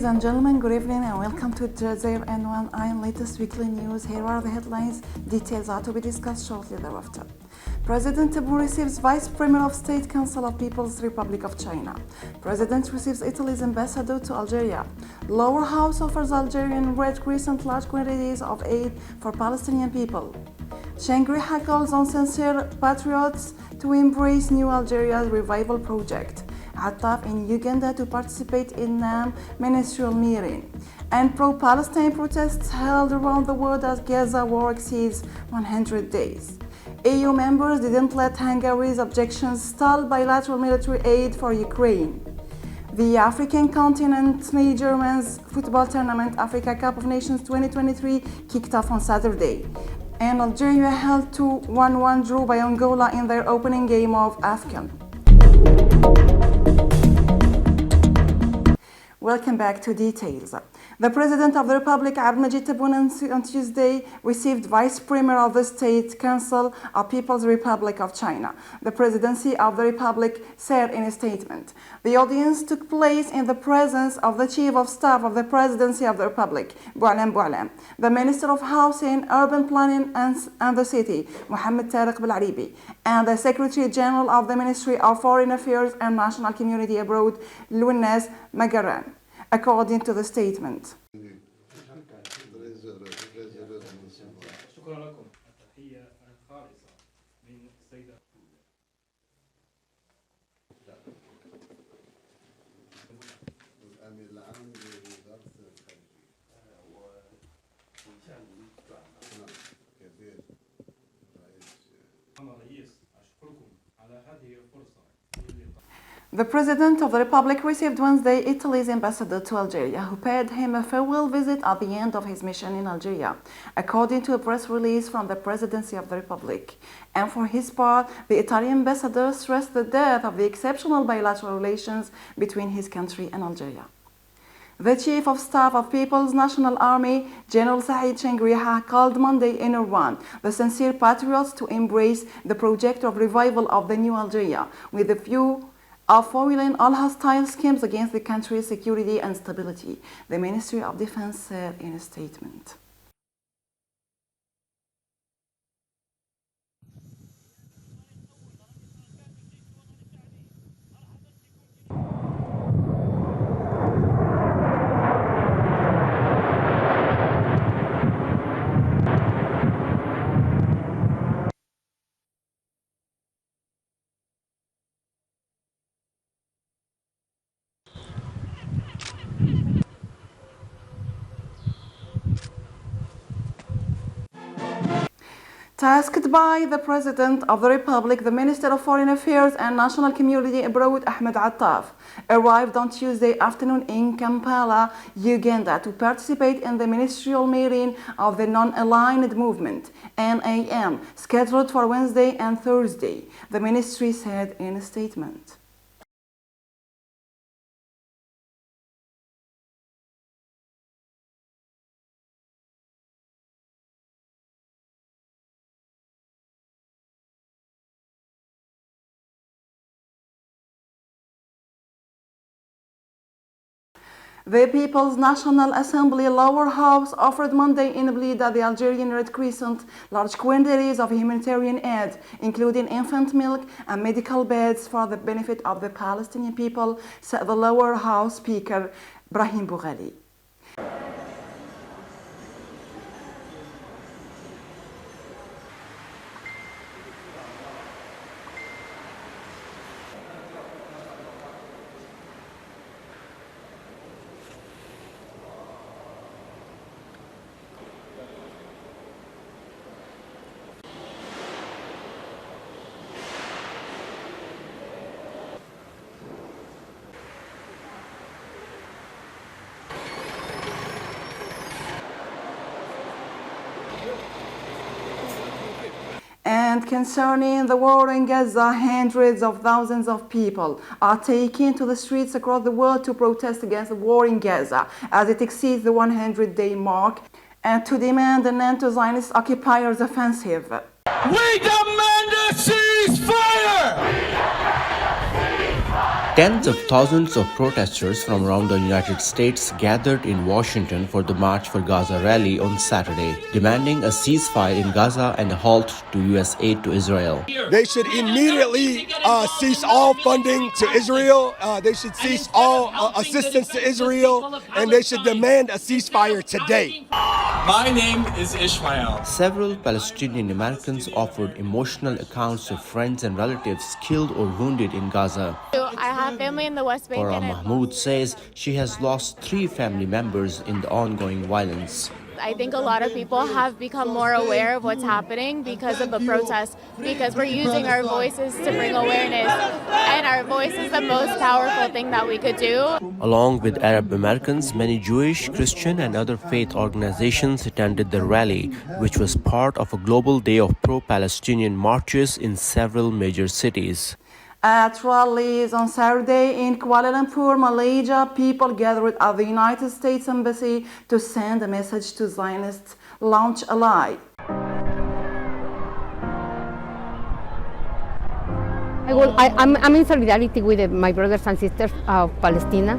and gentlemen, good evening and welcome to DJAZAIR N1 latest weekly news. Here are the headlines. Details are to be discussed shortly thereafter. President Tibu receives Vice Premier of State Council of People's Republic of China. President receives Italy's ambassador to Algeria. Lower House offers Algerian Red Crescent large quantities of aid for Palestinian people. Shangri-La calls on sincere patriots to embrace New Algeria's revival project. Attaf in Uganda to participate in NAM ministerial meeting. And pro-Palestine protests held around the world as Gaza war exceeds 100 days. EU members didn't let Hungary's objections stall bilateral military aid for Ukraine. The African continent's major men's football tournament, Africa Cup of Nations 2023, kicked off on Saturday. And Algeria held 2-1 draw by Angola in their opening game of AFCON. Welcome back to details. The President of the Republic, Abdelmajid Tebboune, on Tuesday received Vice Premier of the State Council of People's Republic of China. The Presidency of the Republic said in a statement. The audience took place in the presence of the Chief of Staff of the Presidency of the Republic, Boualem, the Minister of Housing, Urban Planning and the City, Mohamed Tariq Belaribi, and the Secretary General of the Ministry of Foreign Affairs and National Community Abroad, Lounes Magaran. According to the statement. The President of the Republic received Wednesday Italy's ambassador to Algeria, who paid him a farewell visit at the end of his mission in Algeria, according to a press release from the Presidency of the Republic. And for his part, the Italian ambassador stressed the depth of the exceptional bilateral relations between his country and Algeria. The Chief of Staff of People's National Army, General Saïd Shangri-La, called Monday in Iran the sincere patriots to embrace the project of revival of the new Algeria, with a view of foiling all hostile schemes against the country's security and stability, the Ministry of Defense said in a statement. Tasked by the President of the Republic, the Minister of Foreign Affairs and National Community Abroad, Ahmed Attaf, arrived on Tuesday afternoon in Kampala, Uganda, to participate in the ministerial meeting of the Non-Aligned Movement, NAM, scheduled for Wednesday and Thursday, the ministry said in a statement. The People's National Assembly lower house offered Monday in Blida the Algerian Red Crescent large quantities of humanitarian aid, including infant milk and medical beds for the benefit of the Palestinian people, said the lower house speaker Brahim Boughali. And concerning the war in Gaza, hundreds of thousands of people are taking to the streets across the world to protest against the war in Gaza as it exceeds the 100-day mark and to demand an end to Zionist occupiers' offensive. We demand a ceasefire! We demand a ceasefire! Tens of thousands of protesters from around the United States gathered in Washington for the March for Gaza rally on Saturday, demanding a ceasefire in Gaza and a halt to U.S. aid to Israel. They should immediately cease all funding to Israel. They should cease all assistance to Israel, and they should demand a ceasefire today. My name is Ishmael. Several Palestinian Americans offered emotional accounts of friends and relatives killed or wounded in Gaza. I have family in the West Bank. Farah Mahmoud says she has lost 3 family members in the ongoing violence. I think a lot of people have become more aware of what's happening because of the protests, because we're using our voices to bring awareness, and our voice is the most powerful thing that we could do. Along with Arab Americans, many Jewish, Christian, and other faith organizations attended the rally, which was part of a global day of pro-Palestinian marches in several major cities. At rallies on Saturday in Kuala Lumpur, Malaysia, people gathered at the United States Embassy to send a message to Zionists, launch a lie. I'm in solidarity with my brothers and sisters of Palestine.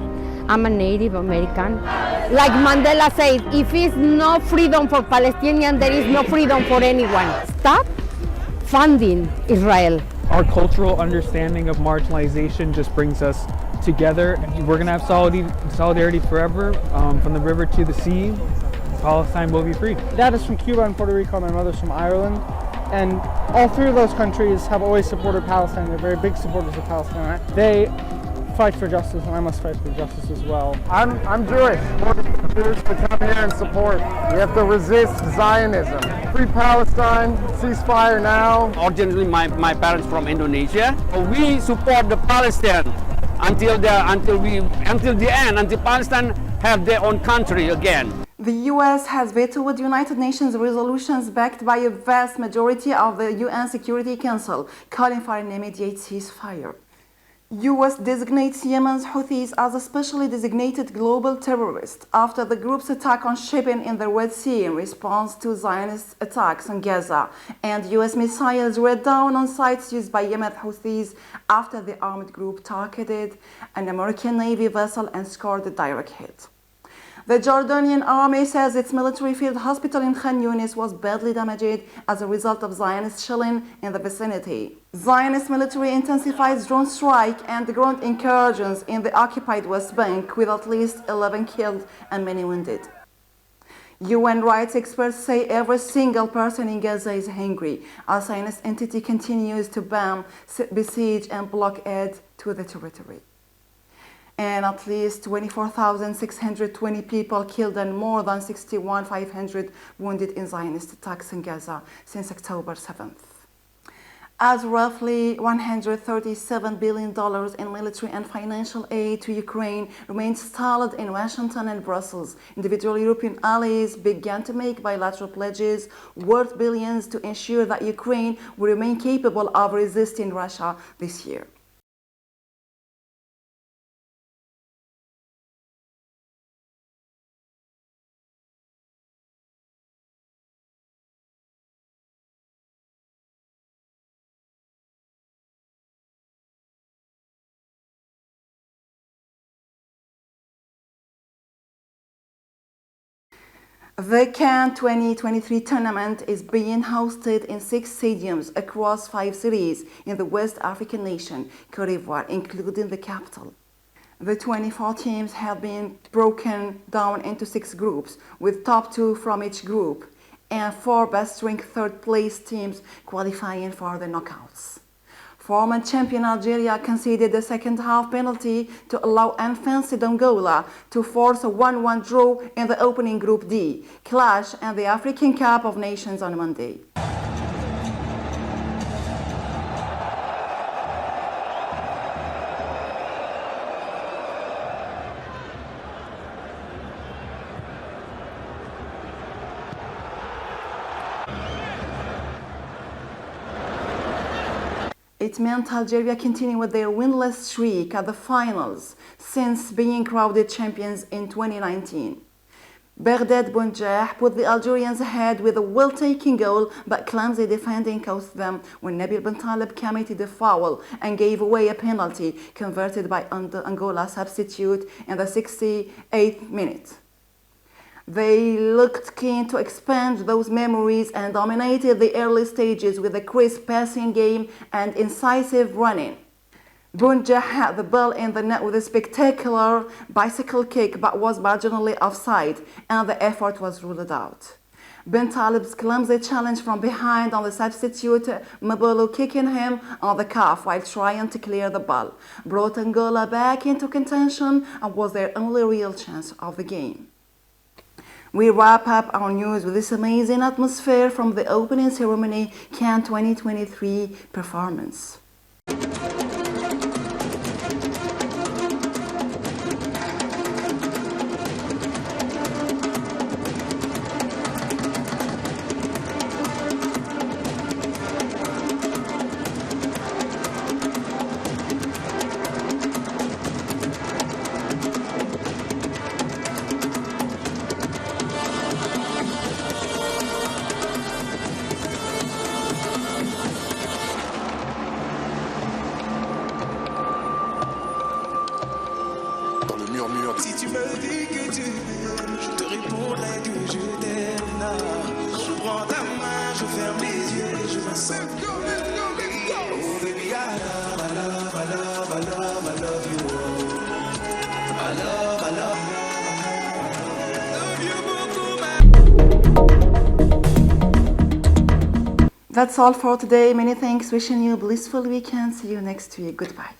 I'm a Native American. Like Mandela said, if it's no freedom for Palestinians, there is no freedom for anyone. Stop funding Israel. Our cultural understanding of marginalization just brings us together. We're going to have solidarity forever, from the river to the sea. Palestine will be free. Dad is from Cuba and Puerto Rico, my mother's from Ireland. And all 3 of those countries have always supported Palestine. They're very big supporters of Palestine. They fight for justice, and I must fight for justice as well. I'm Jewish. Jews to come here and support. We have to resist Zionism. Free Palestine, ceasefire now. Originally, my parents from Indonesia. We support the Palestine until the end, until Palestine have their own country again. The U.S. has vetoed United Nations resolutions backed by a vast majority of the UN Security Council, calling for an immediate ceasefire. U.S. designates Yemen's Houthis as a specially designated global terrorist after the group's attack on shipping in the Red Sea in response to Zionist attacks on Gaza, and U.S. missiles were down on sites used by Yemen Houthis after the armed group targeted an American Navy vessel and scored a direct hit. The Jordanian army says its military field hospital in Khan Yunis was badly damaged as a result of Zionist shelling in the vicinity. Zionist military intensifies drone strike and ground incursions in the occupied West Bank, with at least 11 killed and many wounded. UN rights experts say every single person in Gaza is hungry as Zionist entity continues to bomb, besiege and blockade to the territory. And at least 24,620 people killed and more than 61,500 wounded in Zionist attacks in Gaza since October 7th. As roughly $137 billion in military and financial aid to Ukraine remains stalled in Washington and Brussels, individual European allies began to make bilateral pledges worth billions to ensure that Ukraine will remain capable of resisting Russia this year. The CAN 2023 tournament is being hosted in 6 stadiums across 5 cities in the West African nation, Côte d'Ivoire, including the capital. The 24 teams have been broken down into 6 groups, with top 2 from each group, and 4 best-ranked third-place teams qualifying for the knockouts. Former champion Algeria conceded the second-half penalty to allow unfancy Dongola to force a 1-1 draw in the opening Group D clash in the African Cup of Nations on Monday. It meant Algeria continued with their winless streak at the finals since being crowned champions in 2019. Baghdad Bounjah put the Algerians ahead with a well-taken goal, but clumsy defending cost them when Nabil Bentaleb committed a foul and gave away a penalty converted by Angola substitute in the 68th minute. They looked keen to expand those memories and dominated the early stages with a crisp passing game and incisive running. Bounjah had the ball in the net with a spectacular bicycle kick but was marginally offside, and the effort was ruled out. Bentaleb's clumsy challenge from behind on the substitute Mabolo kicking him on the calf while trying to clear the ball brought Angola back into contention and was their only real chance of the game. We wrap up our news with this amazing atmosphere from the opening ceremony CAN 2023 performance. Si tu me dis que tu m'aimes, je te répondrai que je t'aime. Je prends ta main, je ferme les yeux et je me sens. Oh baby, I love you. I love you beaucoup. That's all for today. Many thanks. Wishing you a blissful weekend. See you next week. Goodbye.